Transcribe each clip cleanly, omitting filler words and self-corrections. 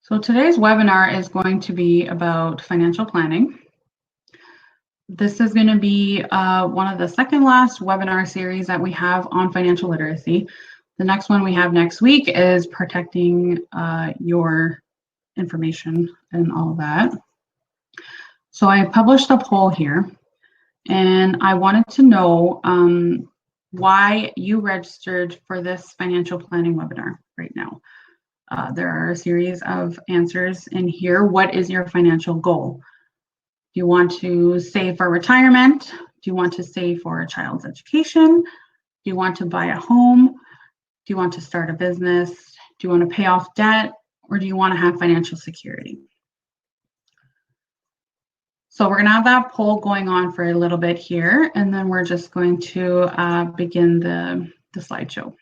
So today's webinar is going to be about financial planning. This is going to be one of the second last webinar series that we have on financial literacy. The next one we have next week is protecting your information and all of that. So I published a poll here, and I wanted to know why you registered for this financial planning webinar right now. There are a series of answers in here. What is your financial goal? Do you want to save for retirement? Do you want to save for a child's education? Do you want to buy a home? Do you want to start a business? Do you want to pay off debt? Or do you want to have financial security? So we're going to have that poll going on for a little bit here, and then we're just going to begin the slideshow.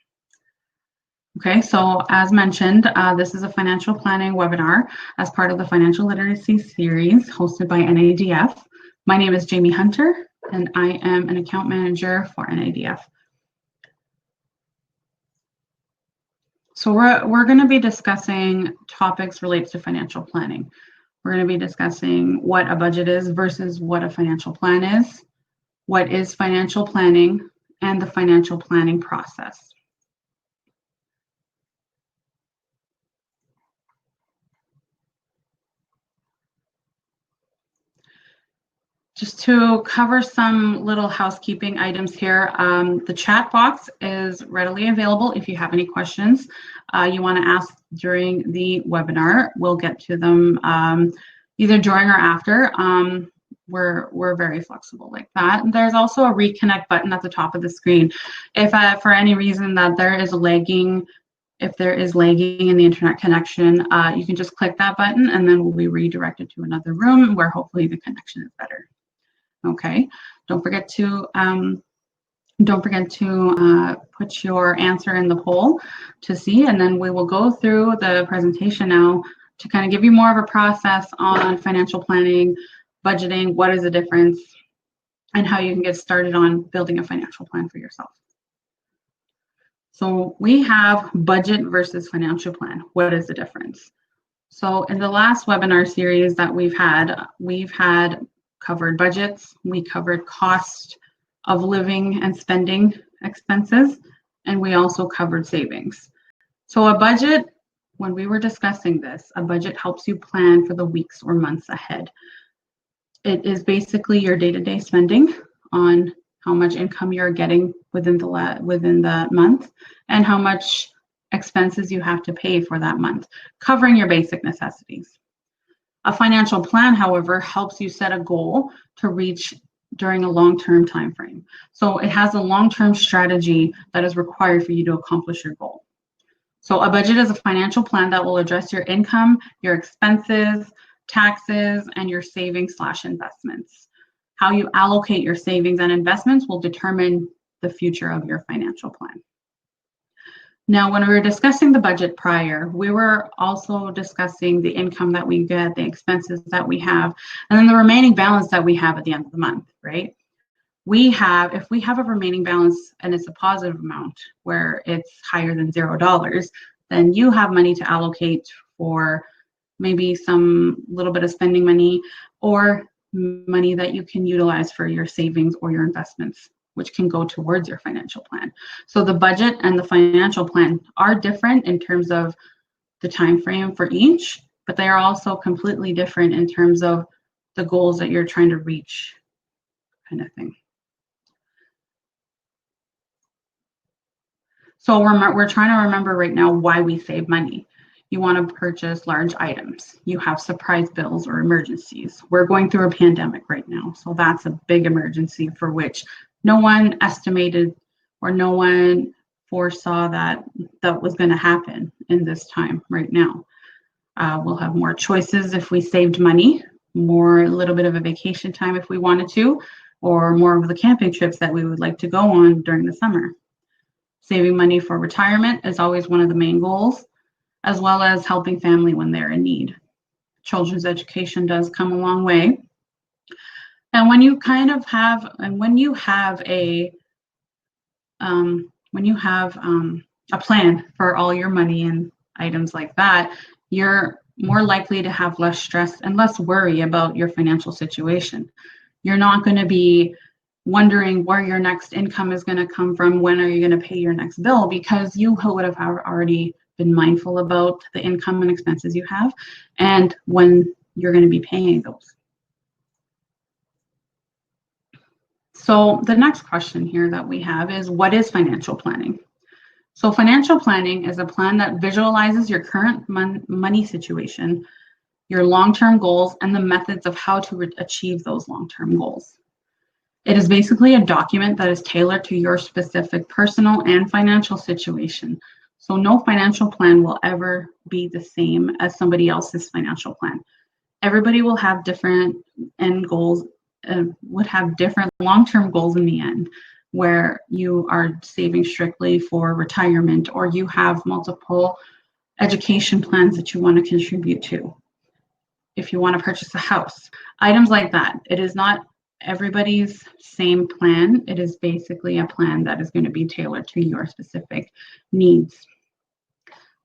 Okay, so as mentioned, this is a financial planning webinar as part of the financial literacy series hosted by NADF. My name is Jamie Hunter, and I am an account manager for NADF. So we're going to be discussing topics related to financial planning. We're going to be discussing what a budget is versus what a financial plan is, what is financial planning, and the financial planning process. Just to cover some little housekeeping items here, the chat box is readily available if you have any questions you want to ask during the webinar. We'll get to them either during or after. We're very flexible like that. There's also a reconnect button at the top of the screen. If for any reason that there is lagging, if there is lagging in the internet connection, you can just click that button and then we'll be redirected to another room where hopefully the connection is better. Okay, don't forget to put your answer in the poll to see, and then we will go through the presentation now to kind of give you more of a process on financial planning, budgeting, what is the difference, and how you can get started on building a financial plan for yourself. So we have budget versus financial plan. What is the difference? So in the last webinar series that we've had covered budgets, we covered cost of living and spending expenses, and we also covered savings. So a budget, when we were discussing this, a budget helps you plan for the weeks or months ahead. It is basically your day-to-day spending on how much income you're getting within the month and how much expenses you have to pay for that month, covering your basic necessities. A financial plan, however, helps you set a goal to reach during a long-term time frame. So it has a long-term strategy that is required for you to accomplish your goal. So a budget is a financial plan that will address your income, your expenses, taxes, and your savings/investments. How you allocate your savings and investments will determine the future of your financial plan. Now, when we were discussing the budget prior, we were also discussing the income that we get, the expenses that we have, and then the remaining balance that we have at the end of the month, right? If we have a remaining balance and it's a positive amount where it's higher than $0, then you have money to allocate for maybe some little bit of spending money or money that you can utilize for your savings or your investments, which can go towards your financial plan. So the budget and the financial plan are different in terms of the time frame for each, but they are also completely different in terms of the goals that you're trying to reach, kind of thing. So we're trying to remember right now why we save money. You want to purchase large items. You have surprise bills or emergencies. We're going through a pandemic right now, so that's a big emergency for which no one estimated or no one foresaw that was going to happen in this time right now. We'll have more choices if we saved money, a little bit of a vacation time if we wanted to, or more of the camping trips that we would like to go on during the summer. Saving money for retirement is always one of the main goals, as well as helping family when they're in need. Children's education does come a long way. And when you have a plan for all your money and items like that, you're more likely to have less stress and less worry about your financial situation. You're not going to be wondering where your next income is going to come from, when are you going to pay your next bill, because you would have already been mindful about the income and expenses you have and when you're going to be paying those. So the next question here that we have is, what is financial planning? So financial planning is a plan that visualizes your current money situation, your long-term goals, and the methods of how to achieve those long-term goals. It is basically a document that is tailored to your specific personal and financial situation. So no financial plan will ever be the same as somebody else's financial plan. Everybody will have different end goals, would have different long-term goals in the end, where you are saving strictly for retirement, or you have multiple education plans that you want to contribute to. If you want to purchase a house, items like that. It is not everybody's same plan. It is basically a plan that is going to be tailored to your specific needs.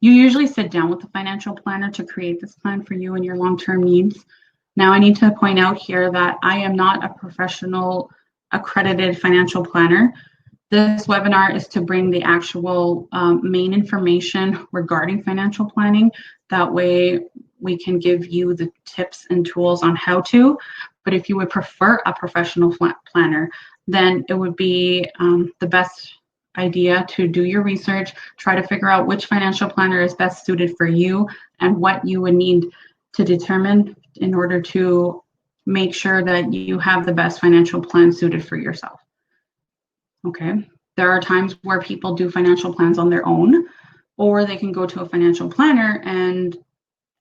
You usually sit down with a financial planner to create this plan for you and your long-term needs. Now, I need to point out here that I am not a professional accredited financial planner. This webinar is to bring the actual main information regarding financial planning. That way we can give you the tips and tools on how to. But if you would prefer a professional planner, then it would be the best idea to do your research, try to figure out which financial planner is best suited for you and what you would need to determine in order to make sure that you have the best financial plan suited for yourself. Okay, there are times where people do financial plans on their own, or they can go to a financial planner and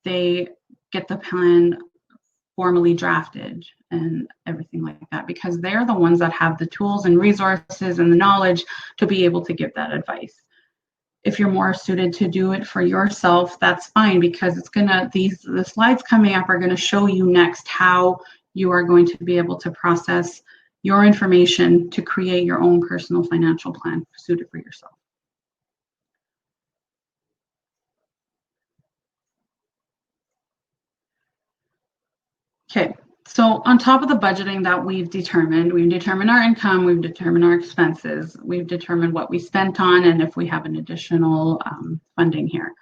they get the plan formally drafted and everything like that, because they're the ones that have the tools and resources and the knowledge to be able to give that advice. If you're more suited to do it for yourself, that's fine, because it's gonna, the slides coming up are gonna show you next how you are going to be able to process your information to create your own personal financial plan suited for yourself. Okay, so on top of the budgeting that we've determined our income, we've determined our expenses, we've determined what we spent on, and if we have an additional funding here.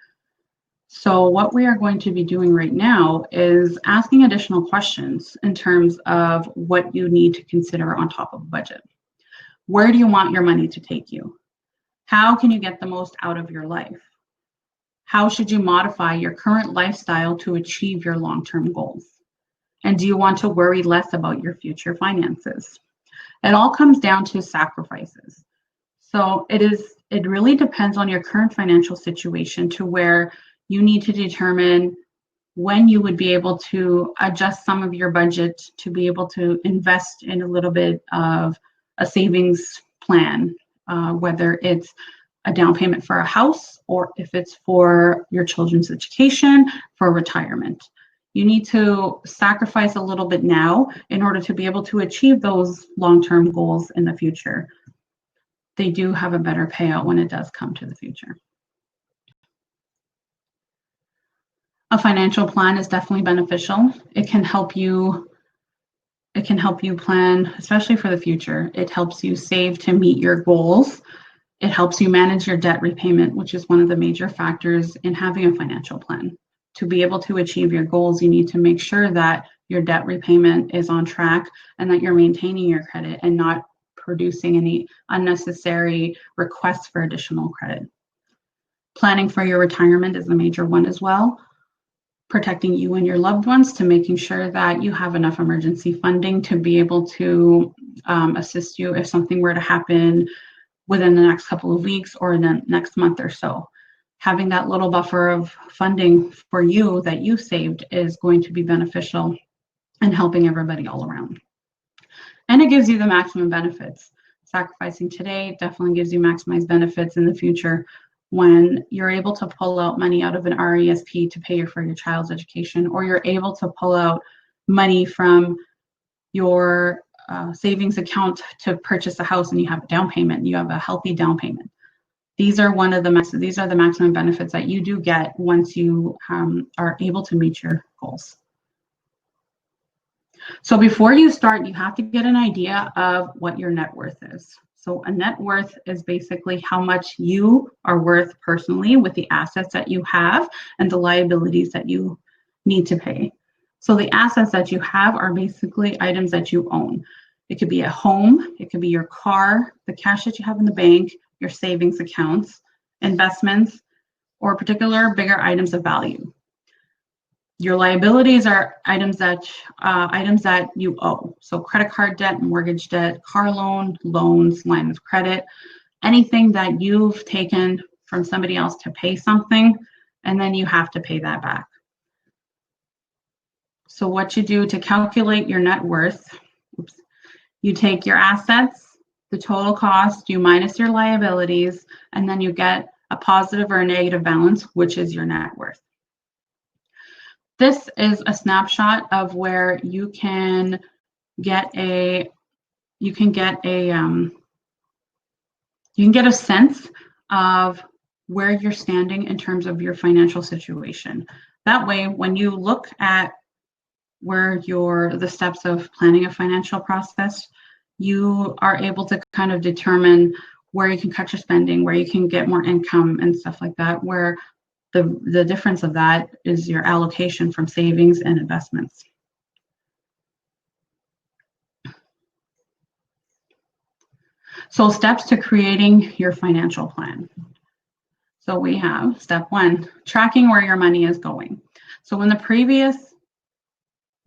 So what we are going to be doing right now is asking additional questions in terms of what you need to consider on top of a budget. Where do you want your money to take you? How can you get the most out of your life? How should you modify your current lifestyle to achieve your long-term goals? And do you want to worry less about your future finances? It all comes down to sacrifices. So it really depends on your current financial situation, to where you need to determine when you would be able to adjust some of your budget to be able to invest in a little bit of a savings plan, whether it's a down payment for a house, or if it's for your children's education, for retirement. You need to sacrifice a little bit now in order to be able to achieve those long-term goals in the future. They do have a better payout when it does come to the future. A financial plan is definitely beneficial. It can help you plan, especially for the future. It helps you save to meet your goals. It helps you manage your debt repayment, which is one of the major factors in having a financial plan. To be able to achieve your goals, you need to make sure that your debt repayment is on track and that you're maintaining your credit and not producing any unnecessary requests for additional credit. Planning for your retirement is a major one as well. Protecting you and your loved ones, to making sure that you have enough emergency funding to be able to assist you if something were to happen within the next couple of weeks or in the next month or so. Having that little buffer of funding for you that you saved is going to be beneficial and helping everybody all around. And it gives you the maximum benefits. Sacrificing today definitely gives you maximized benefits in the future when you're able to pull out money out of an RESP to pay for your child's education, or you're able to pull out money from your savings account to purchase a house and you have a down payment, you have a healthy down payment. These are these are the maximum benefits that you do get once you are able to meet your goals. So before you start, you have to get an idea of what your net worth is. So a net worth is basically how much you are worth personally with the assets that you have and the liabilities that you need to pay. So the assets that you have are basically items that you own. It could be a home, it could be your car, the cash that you have in the bank, your savings accounts, investments, or particular bigger items of value. Your liabilities are items that you owe. So credit card debt, mortgage debt, car loan, loans, line of credit, anything that you've taken from somebody else to pay something, and then you have to pay that back. So what you do to calculate your net worth, you take your assets, the total cost, you minus your liabilities, and then you get a positive or a negative balance, which is your net worth. This is a snapshot of where you can get a sense of where you're standing in terms of your financial situation. That way, when you look at where the steps of planning a financial process, you are able to kind of determine where you can cut your spending, where you can get more income and stuff like that, where the difference of that is your allocation from savings and investments. So steps to creating your financial plan. So we have step 1, tracking where your money is going. So in the previous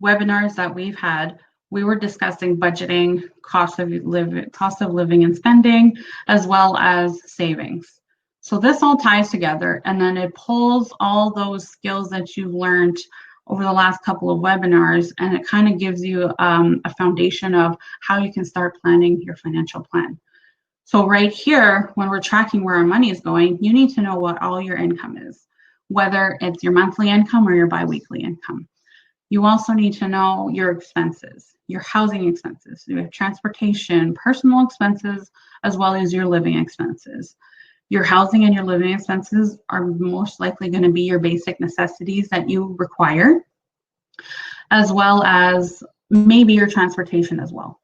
webinars that we've had, we were discussing budgeting, cost of living and spending, as well as savings. So this all ties together, and then it pulls all those skills that you've learned over the last couple of webinars, and it kind of gives you a foundation of how you can start planning your financial plan. So right here, when we're tracking where our money is going, you need to know what all your income is, whether it's your monthly income or your biweekly income. You also need to know your expenses, your housing expenses, your transportation, personal expenses, as well as your living expenses. Your housing and your living expenses are most likely going to be your basic necessities that you require, as well as maybe your transportation as well.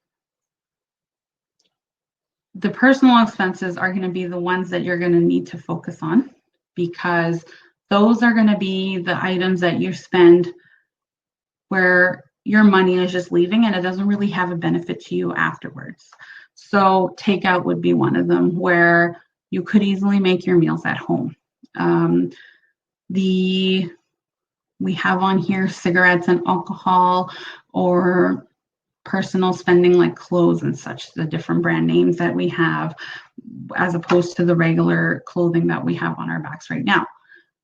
The personal expenses are going to be the ones that you're going to need to focus on, because those are going to be the items that you spend where your money is just leaving and it doesn't really have a benefit to you afterwards. So takeout would be one of them, where you could easily make your meals at home. We have on here cigarettes and alcohol, or personal spending like clothes and such, the different brand names that we have, as opposed to the regular clothing that we have on our backs right now.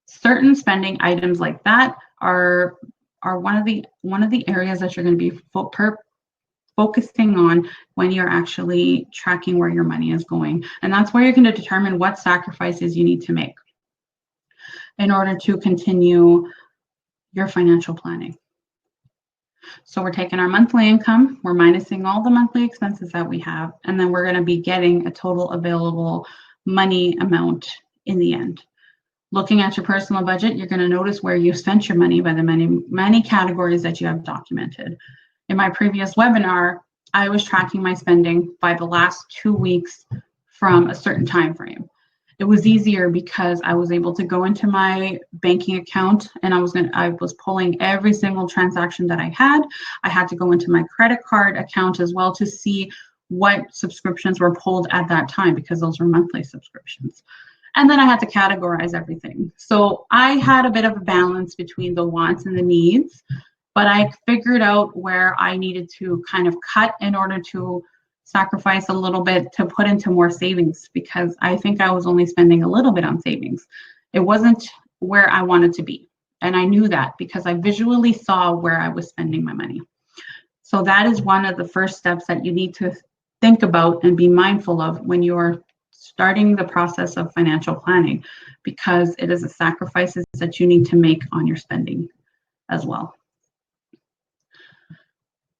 Certain spending items like that are one of the areas that you're going to be focusing on when you're actually tracking where your money is going. And that's where you're going to determine what sacrifices you need to make in order to continue your financial planning. So we're taking our monthly income, we're minusing all the monthly expenses that we have, and then we're going to be getting a total available money amount in the end. Looking at your personal budget, you're going to notice where you spent your money by the many categories that you have documented. In my previous webinar, I was tracking my spending by the last 2 weeks from a certain time frame. It was easier because I was able to go into my banking account and I was pulling every single transaction that I had. I had to go into my credit card account as well to see what subscriptions were pulled at that time, because those were monthly subscriptions. And then I had to categorize everything. So I had a bit of a balance between the wants and the needs, but I figured out where I needed to kind of cut in order to sacrifice a little bit to put into more savings, because I think I was only spending a little bit on savings. It wasn't where I wanted to be. And I knew that because I visually saw where I was spending my money. So that is one of the first steps that you need to think about and be mindful of when you're starting the process of financial planning, because it is the sacrifices that you need to make on your spending as well.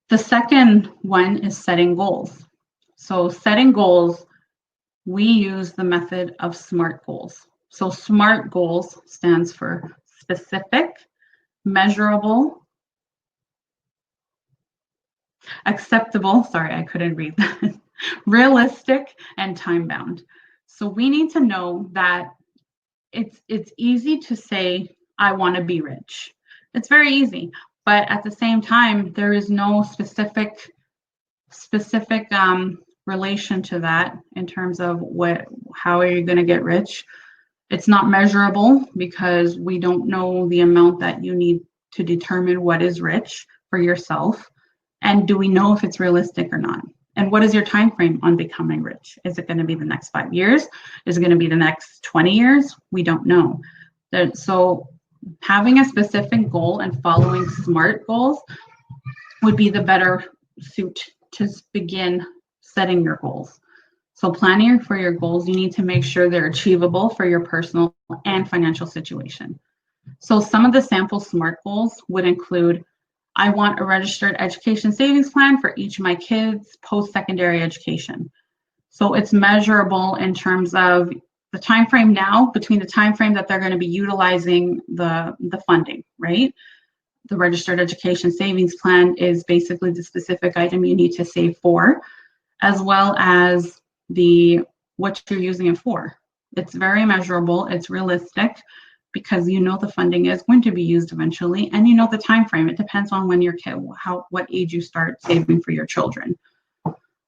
The second one is setting goals. So setting goals we use the method of SMART goals. So SMART goals stands for specific, measurable, acceptable, sorry, I couldn't read that, realistic, and time-bound. So we need to know that it's easy to say, I want to be rich. It's very easy, but at the same time, there is no specific relation to that in terms of how are you going to get rich. It's not measurable because we don't know the amount that you need to determine what is rich for yourself. And do we know if it's realistic or not? And what is your time frame on becoming rich? Is it going to be the next 5 years? Is it going to be the next 20 years? We don't know. So having a specific goal and following SMART goals would be the better suit to begin setting your goals. So planning for your goals, you need to make sure they're achievable for your personal and financial situation. So some of the sample SMART goals would include, I want a registered education savings plan for each of my kids' post-secondary education. So it's measurable in terms of the time frame now between the time frame that they're going to be utilizing the funding, right? The registered education savings plan is basically the specific item you need to save for, as well as what you're using it for. It's very measurable, it's realistic, because you know the funding is going to be used eventually, and you know the time frame. It depends on when your kid, what age you start saving for your children.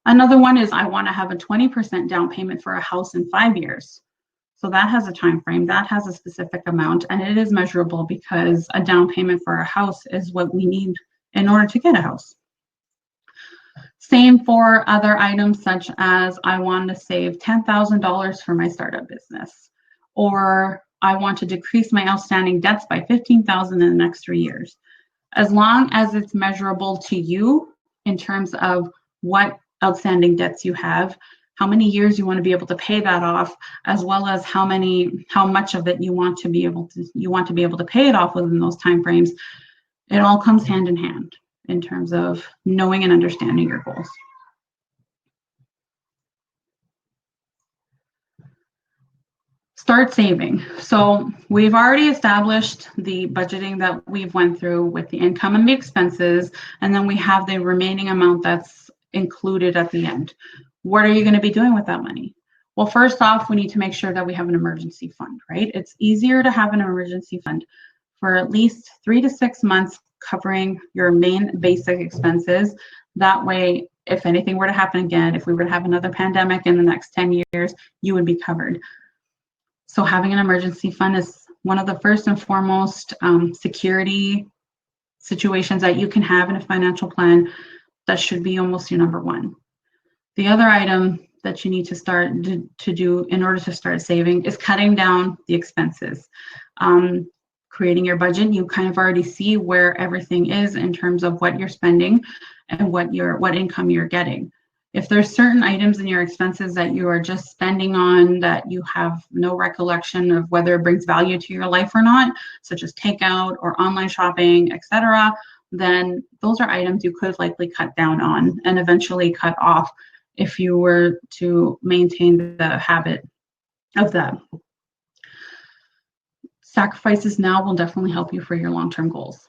Another one is, I want to have a 20% down payment for a house in 5 years. So that has a time frame, that has a specific amount, and it is measurable because a down payment for a house is what we need in order to get a house. Same for other items such as, I want to save $10,000 for my startup business, or I want to decrease my outstanding debts by $15,000 in the next 3 years. As long as it's measurable to you in terms of what outstanding debts you have, how many years you want to be able to pay that off, as well as how much of it you want to be able to pay it off within those timeframes. It all comes hand in hand in terms of knowing and understanding your goals. Start saving. So we've already established the budgeting that we've went through with the income and the expenses, and then we have the remaining amount that's included at the end. What are you going to be doing with that money? Well, first off, we need to make sure that we have an emergency fund, right? It's easier to have an emergency fund for at least 3 to 6 months covering your main basic expenses. That way, if anything were to happen again, if we were to have another pandemic in the next 10 years, you would be covered. So having an emergency fund is one of the first and foremost security situations that you can have in a financial plan. That should be almost your number one. The other item that you need to start to do in order to start saving is cutting down the expenses. Creating your budget, you kind of already see where everything is in terms of what you're spending and what income you're getting. If there's certain items in your expenses that you are just spending on that you have no recollection of whether it brings value to your life or not, such as takeout or online shopping, etc., then those are items you could likely cut down on and eventually cut off if you were to maintain the habit of that. Sacrifices now will definitely help you for your long-term goals.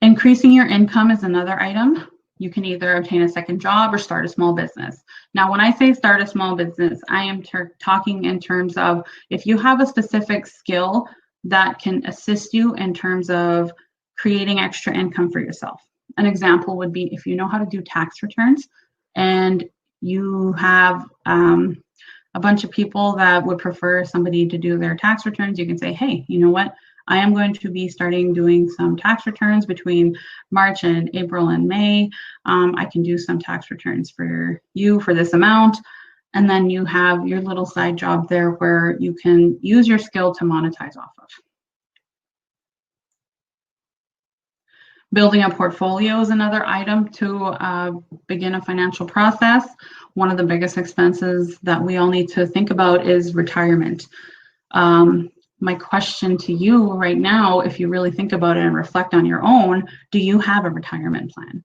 Increasing your income is another item. You can either obtain a second job or start a small business. Now, when I say start a small business, I am talking in terms of if you have a specific skill that can assist you in terms of creating extra income for yourself. An example would be if you know how to do tax returns and you have a bunch of people that would prefer somebody to do their tax returns, you can say, hey, you know what? I am going to be starting doing some tax returns between March and April and May. I can do some tax returns for you for this amount. And then you have your little side job there where you can use your skill to monetize off of. Building a portfolio is another item to begin a financial process. One of the biggest expenses that we all need to think about is retirement. My question to you right now, if you really think about it and reflect on your own, do you have a retirement plan?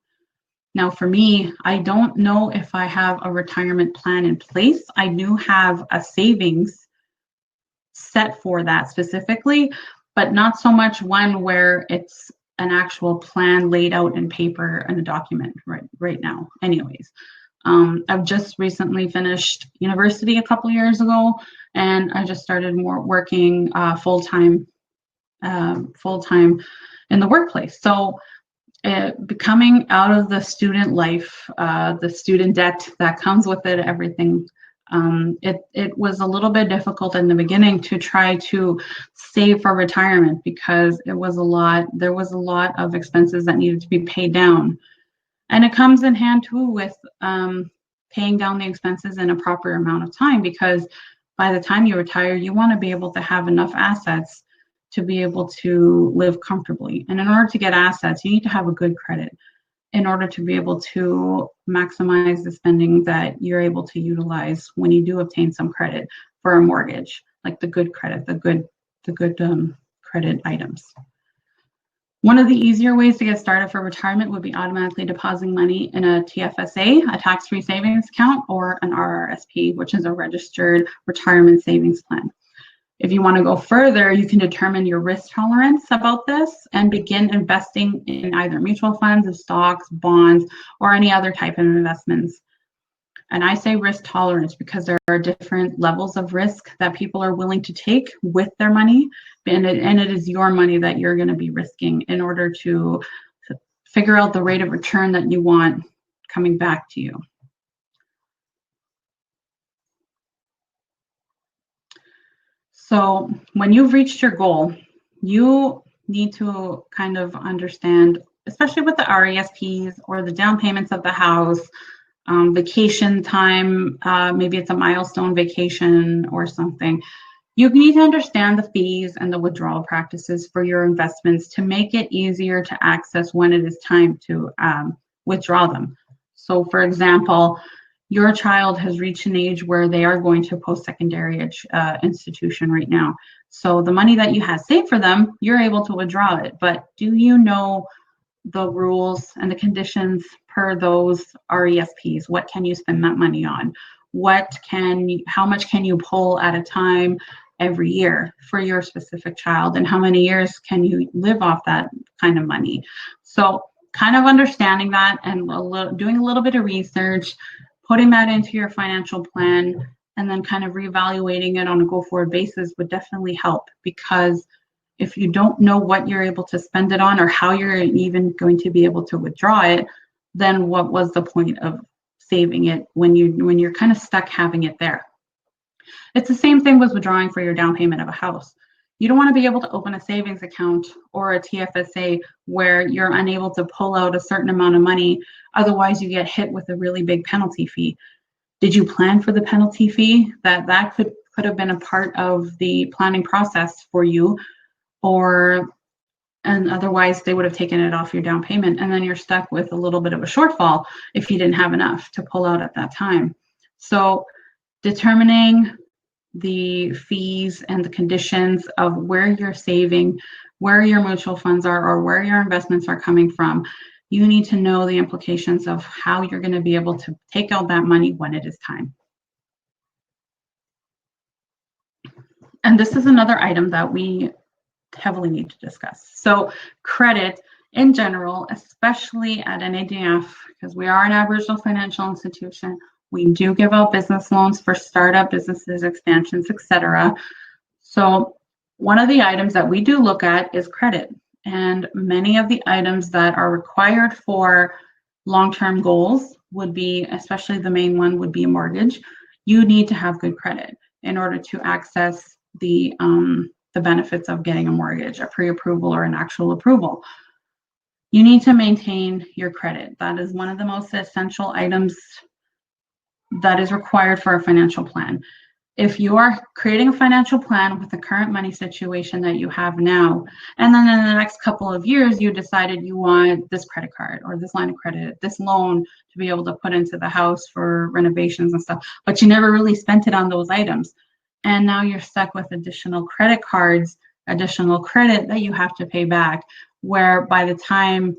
Now, for me, I don't know if I have a retirement plan in place. I do have a savings set for that specifically, but not so much one where it's an actual plan laid out in paper in a document right now. Anyways, I've just recently finished university a couple years ago, and I just started more working full time in the workplace. So becoming out of the student life, the student debt that comes with it, everything. It was a little bit difficult in the beginning to try to save for retirement because it was a lot. There was a lot of expenses that needed to be paid down, and it comes in hand too with paying down the expenses in a proper amount of time, because by the time you retire, you want to be able to have enough assets to be able to live comfortably. And in order to get assets, you need to have a good credit in order to be able to maximize the spending that you're able to utilize when you do obtain some credit for a mortgage, like the good credit, the good credit items. One of the easier ways to get started for retirement would be automatically depositing money in a TFSA, a tax-free savings account, or an RRSP, which is a registered retirement savings plan. If you want to go further, you can determine your risk tolerance about this and begin investing in either mutual funds, stocks, bonds, or any other type of investments. And I say risk tolerance because there are different levels of risk that people are willing to take with their money. And it is your money that you're going to be risking in order to figure out the rate of return that you want coming back to you. So when you've reached your goal, you need to kind of understand, especially with the RESPs or the down payments of the house, vacation time, maybe it's a milestone vacation or something. You need to understand the fees and the withdrawal practices for your investments to make it easier to access when it is time to withdraw them. So for example, your child has reached an age where they are going to a post-secondary institution right now. So the money that you have saved for them, you're able to withdraw it. But do you know the rules and the conditions per those RESPs? What can you spend that money on? How much can you pull at a time every year for your specific child? And how many years can you live off that kind of money? So kind of understanding that and doing a little bit of research, putting that into your financial plan, and then kind of reevaluating it on a go-forward basis would definitely help, because if you don't know what you're able to spend it on or how you're even going to be able to withdraw it, then what was the point of saving it when you're kind of stuck having it there? It's the same thing with withdrawing for your down payment of a house. You don't want to be able to open a savings account or a TFSA where you're unable to pull out a certain amount of money. Otherwise, you get hit with a really big penalty fee. Did you plan for the penalty fee? That could have been a part of the planning process for you, and otherwise they would have taken it off your down payment, and then you're stuck with a little bit of a shortfall if you didn't have enough to pull out at that time. So determining the fees and the conditions of where you're saving, where your mutual funds are, or where your investments are coming from, you need to know the implications of how you're going to be able to take out that money when it is time. And this is another item that we heavily need to discuss. So credit in general, especially at NADF, because we are an Aboriginal financial institution, we do give out business loans for startup businesses, expansions, etc. So one of the items that we do look at is credit. And many of the items that are required for long-term goals would be, especially the main one would be a mortgage. You need to have good credit in order to access the benefits of getting a mortgage, a pre-approval or an actual approval. You need to maintain your credit. That is one of the most essential items that is required for a financial plan. If you are creating a financial plan with the current money situation that you have now, and then in the next couple of years, you decided you want this credit card or this line of credit, this loan to be able to put into the house for renovations and stuff, but you never really spent it on those items. And now you're stuck with additional credit cards, additional credit that you have to pay back, where by the time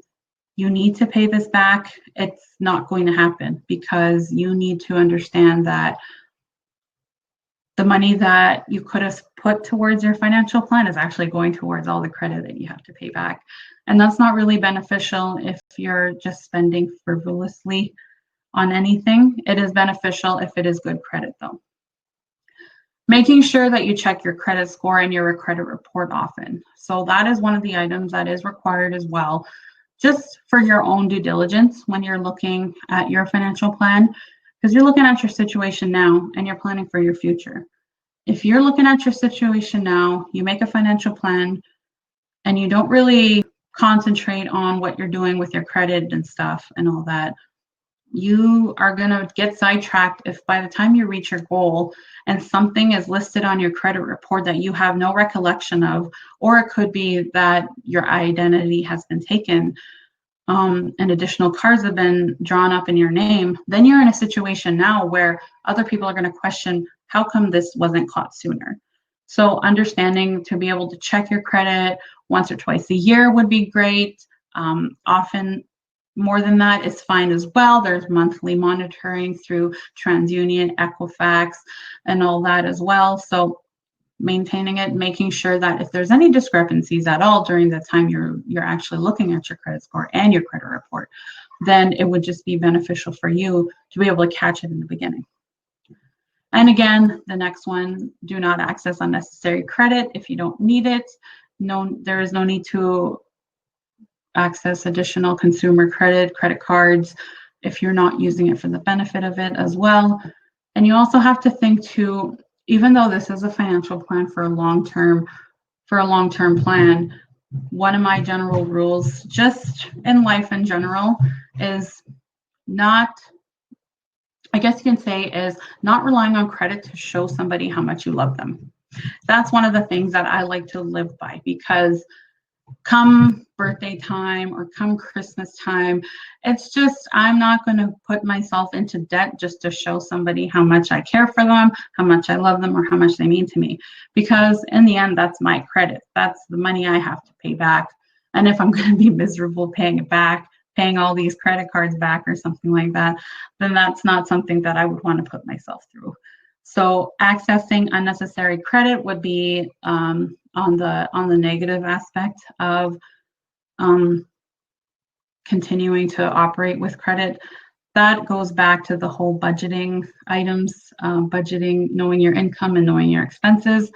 you need to pay this back, it's not going to happen, because you need to understand that the money that you could have put towards your financial plan is actually going towards all the credit that you have to pay back. And that's not really beneficial if you're just spending frivolously on anything. It is beneficial if it is good credit, though. Making sure that you check your credit score and your credit report often. So that is one of the items that is required as well, just for your own due diligence when you're looking at your financial plan, because you're looking at your situation now and you're planning for your future. If you're looking at your situation now, you make a financial plan and you don't really concentrate on what you're doing with your credit and stuff and all that, you are going to get sidetracked if by the time you reach your goal and something is listed on your credit report that you have no recollection of, or it could be that your identity has been taken, and additional cards have been drawn up in your name, then you're in a situation now where other people are going to question, how come this wasn't caught sooner? So understanding to be able to check your credit once or twice a year would be great. Often more than that is fine as well. There's monthly monitoring through TransUnion, Equifax, and all that as well. So maintaining it, making sure that if there's any discrepancies at all during the time you're actually looking at your credit score and your credit report, then it would just be beneficial for you to be able to catch it in the beginning. And again, the next one, do not access unnecessary credit if you don't need it. No, there is no need to access additional consumer credit cards if you're not using it for the benefit of it as well. And you also have to think too, even though this is a financial plan for a long-term plan, one of my general rules just in life in general is not, I guess you can say, is not relying on credit to show somebody how much you love them. That's one of the things that I like to live by, because come birthday time or come Christmas time, it's just, I'm not going to put myself into debt just to show somebody how much I care for them, how much I love them, or how much they mean to me. Because in the end, that's my credit. That's the money I have to pay back. And if I'm going to be miserable paying it back, paying all these credit cards back or something like that, then that's not something that I would want to put myself through. So accessing unnecessary credit would be on the negative aspect of continuing to operate with credit. That goes back to the whole budgeting items, budgeting, knowing your income and knowing your expenses.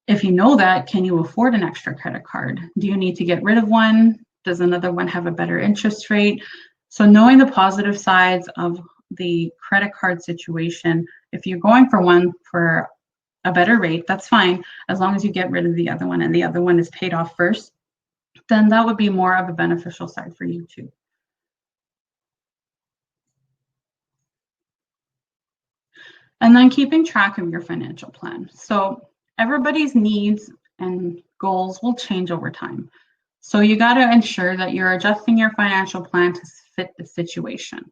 If you know that, can you afford an extra credit card? Do you need to get rid of one? Does another one have a better interest rate? So knowing the positive sides of the credit card situation, if you're going for one for a better rate, that's fine, as long as you get rid of the other one and the other one is paid off first, then that would be more of a beneficial side for you too. And then keeping track of your financial plan. So everybody's needs and goals will change over time. So you got to ensure that you're adjusting your financial plan to fit the situation.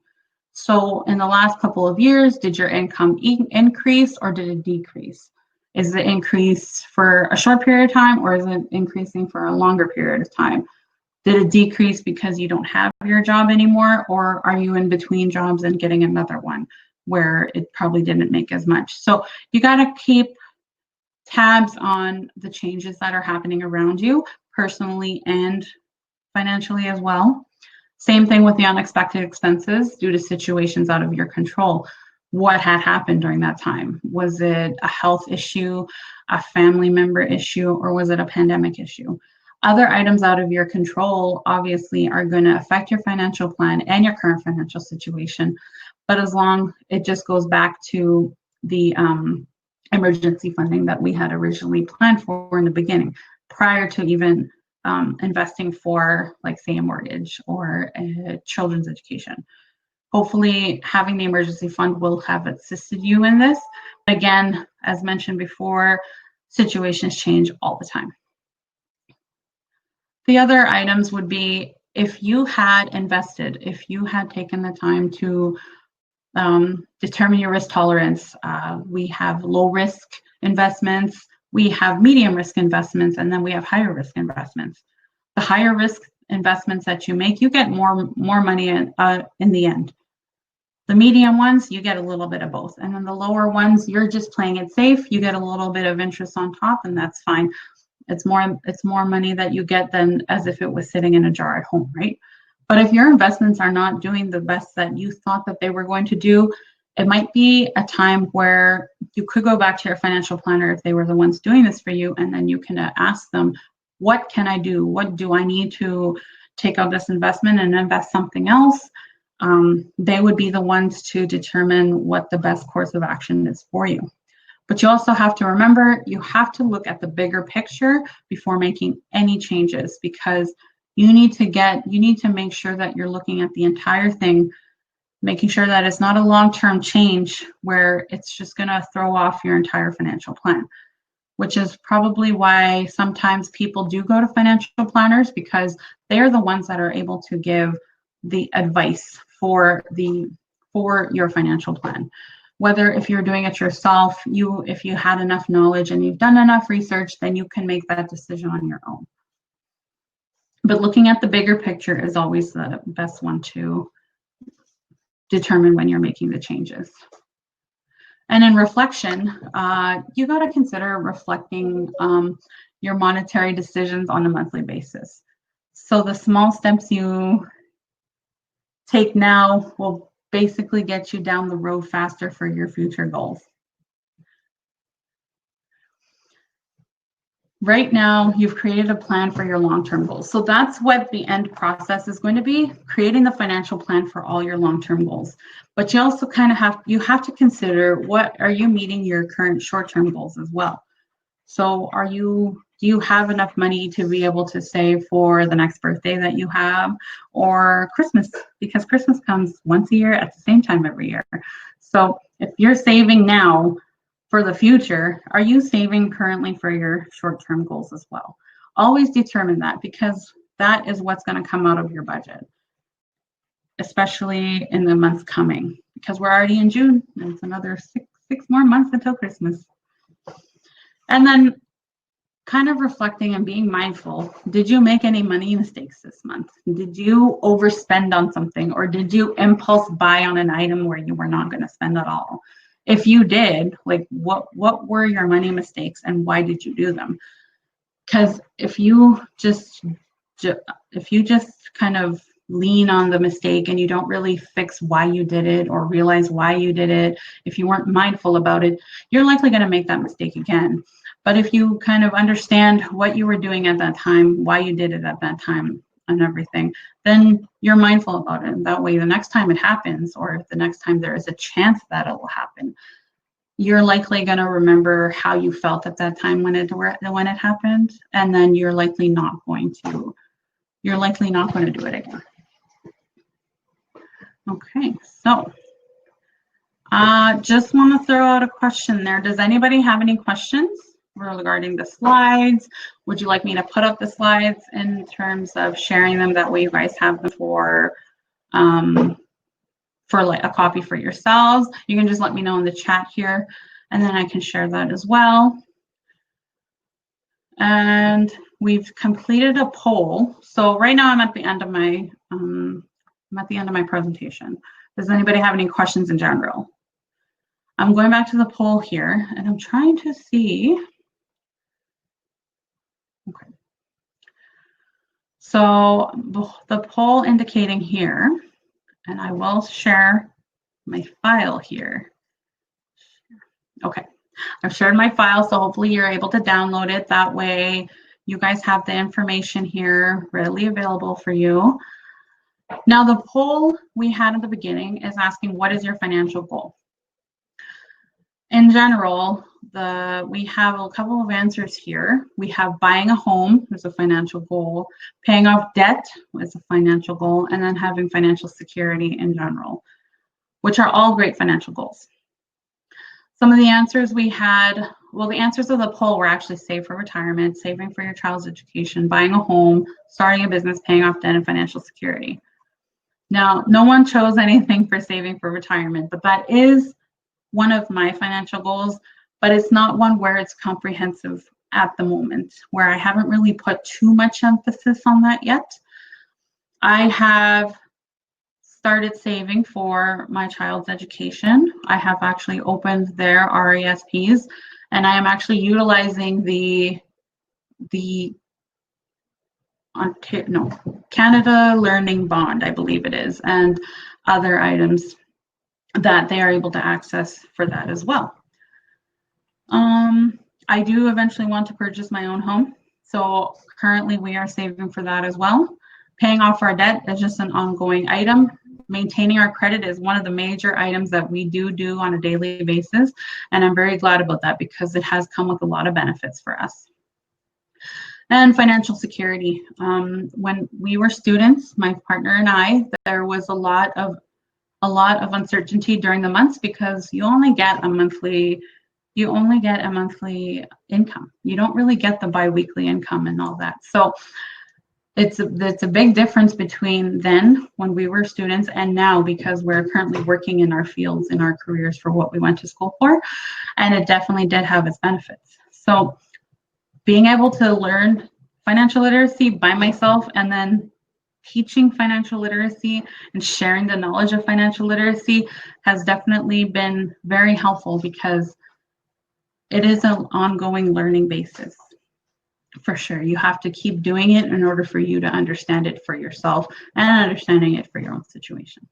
So in the last couple of years, did your income increase or did it decrease? Is it increase for a short period of time, or is it increasing for a longer period of time? Did it decrease because you don't have your job anymore, or are you in between jobs and getting another one where it probably didn't make as much? So you got to keep tabs on the changes that are happening around you, personally and financially as well. Same thing with the unexpected expenses due to situations out of your control. What had happened during that time? Was it a health issue, a family member issue, or was it a pandemic issue? Other items out of your control obviously are going to affect your financial plan and your current financial situation. But as long it just goes back to the emergency funding that we had originally planned for in the beginning, prior to even investing for, like, say, a mortgage or a children's education. Hopefully having the emergency fund will have assisted you in this. Again, as mentioned before, situations change all the time. The other items would be, if you had invested, if you had taken the time to determine your risk tolerance. We have low risk investments, we have medium risk investments, and then we have higher risk investments. The higher risk investments that you make, you get more money in the end. The medium ones, you get a little bit of both. And then the lower ones, you're just playing it safe. You get a little bit of interest on top, and that's fine. It's more money that you get than as if it was sitting in a jar at home, right? But if your investments are not doing the best that you thought that they were going to do, it might be a time where you could go back to your financial planner if they were the ones doing this for you, and then you can ask them, what can I do? What do I need to take out this investment and invest something else? They would be the ones to determine what the best course of action is for you. But you also have to remember, you have to look at the bigger picture before making any changes, because you need to make sure that you're looking at the entire thing, making sure that it's not a long-term change where it's just going to throw off your entire financial plan, which is probably why sometimes people do go to financial planners, because they're the ones that are able to give the advice for your financial plan. Whether if you're doing it yourself, if you had enough knowledge and you've done enough research, then you can make that decision on your own. But looking at the bigger picture is always the best one to determine when you're making the changes. And in reflection, you got to consider reflecting your monetary decisions on a monthly basis. So the small steps you take now will basically get you down the road faster for your future goals. Right now, you've created a plan for your long-term goals. So that's what the end process is going to be, creating the financial plan for all your long-term goals. But you also kind of have to consider, what are you meeting your current short-term goals as well? So do you have enough money to be able to save for the next birthday that you have, or Christmas? Because Christmas comes once a year at the same time every year. So if you're saving now for the future, are you saving currently for your short-term goals as well? Always determine that, because that is what's going to come out of your budget, especially in the months coming, because we're already in June and it's another six more months until Christmas. And then kind of reflecting and being mindful, did you make any money mistakes this month? Did you overspend on something, or did you impulse buy on an item where you were not going to spend at all? If you did, like what were your money mistakes and why did you do them? Because if you just kind of lean on the mistake and you don't really fix why you did it or realize why you did it, if you weren't mindful about it, you're likely going to make that mistake again. But if you kind of understand what you were doing at that time, why you did it at that time and everything, then you're mindful about it. And that way, the next time it happens, or if the next time there is a chance that it will happen, you're likely going to remember how you felt at that time when it happened, and then you're likely not going to do it again. Okay, so just want to throw out a question there. Does anybody have any questions regarding the slides? Would you like me to put up the slides in terms of sharing them? That way you guys have them for like a copy for yourselves. You can just let me know in the chat here, and then I can share that as well. And we've completed a poll. So right now I'm at the end of my presentation. Does anybody have any questions in general? I'm going back to the poll here, and I'm trying to see. Okay. So the poll indicating here, and I will share my file here. Okay, I've shared my file, so hopefully you're able to download it. That way you guys have the information here readily available for you. Now, the poll we had at the beginning is asking, what is your financial goal? In general, we have a couple of answers here. We have buying a home as a financial goal, paying off debt as a financial goal, and then having financial security in general, which are all great financial goals. Some of the answers we had, well, the answers of the poll were actually save for retirement, saving for your child's education, buying a home, starting a business, paying off debt, and financial security. Now, no one chose anything for saving for retirement, but that is one of my financial goals, but it's not one where it's comprehensive at the moment, where I haven't really put too much emphasis on that yet. I have started saving for my child's education. I have actually opened their RESPs, and I am actually utilizing the Canada Learning Bond, I believe it is, and other items that they are able to access for that as well. I do eventually want to purchase my own home. So currently we are saving for that as well. Paying off our debt is just an ongoing item. Maintaining our credit is one of the major items that we do on a daily basis. And I'm very glad about that because it has come with a lot of benefits for us. And financial security. When we were students, my partner and I, there was a lot of uncertainty during the months because you only get a monthly income. You don't really get the biweekly income and all that. So it's a big difference between then when we were students and now, because we're currently working in our fields, in our careers for what we went to school for. And it definitely did have its benefits. So being able to learn financial literacy by myself and then teaching financial literacy and sharing the knowledge of financial literacy has definitely been very helpful because it is an ongoing learning basis. For sure, you have to keep doing it in order for you to understand it for yourself and understanding it for your own situation.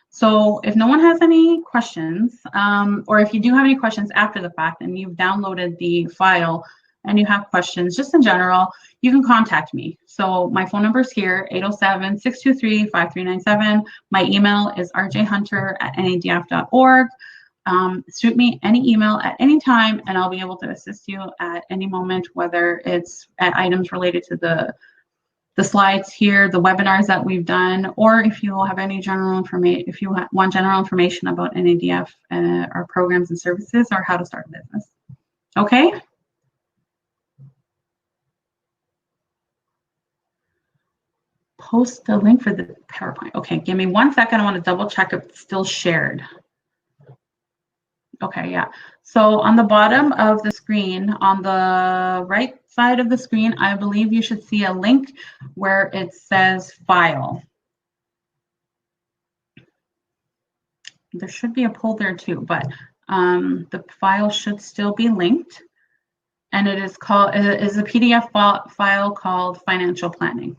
So if no one has any questions, or if you do have any questions after the fact and you've downloaded the file and you have questions just in general, you can contact me. So my phone number is here, 807-623-5397. My email is rjhunter@nadf.org. Shoot me any email at any time and I'll be able to assist you at any moment, whether it's at items related to the slides here, the webinars that we've done, or if you have any general information, if you want general information about NADF, our programs and services, or how to start a business. Okay? Post the link for the PowerPoint. Okay, give me 1 second. I want to double check if it's still shared. Okay, yeah. So on the bottom of the screen, on the right side of the screen, I believe you should see a link where it says file. There should be a poll there too, but the file should still be linked. And it is a PDF file called Financial Planning.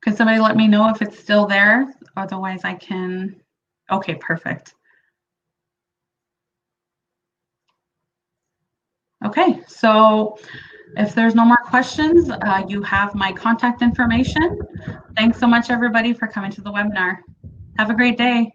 Can somebody let me know if it's still there? Otherwise I can, okay, perfect. Okay, so if there's no more questions, you have my contact information. Thanks so much, everybody, for coming to the webinar. Have a great day.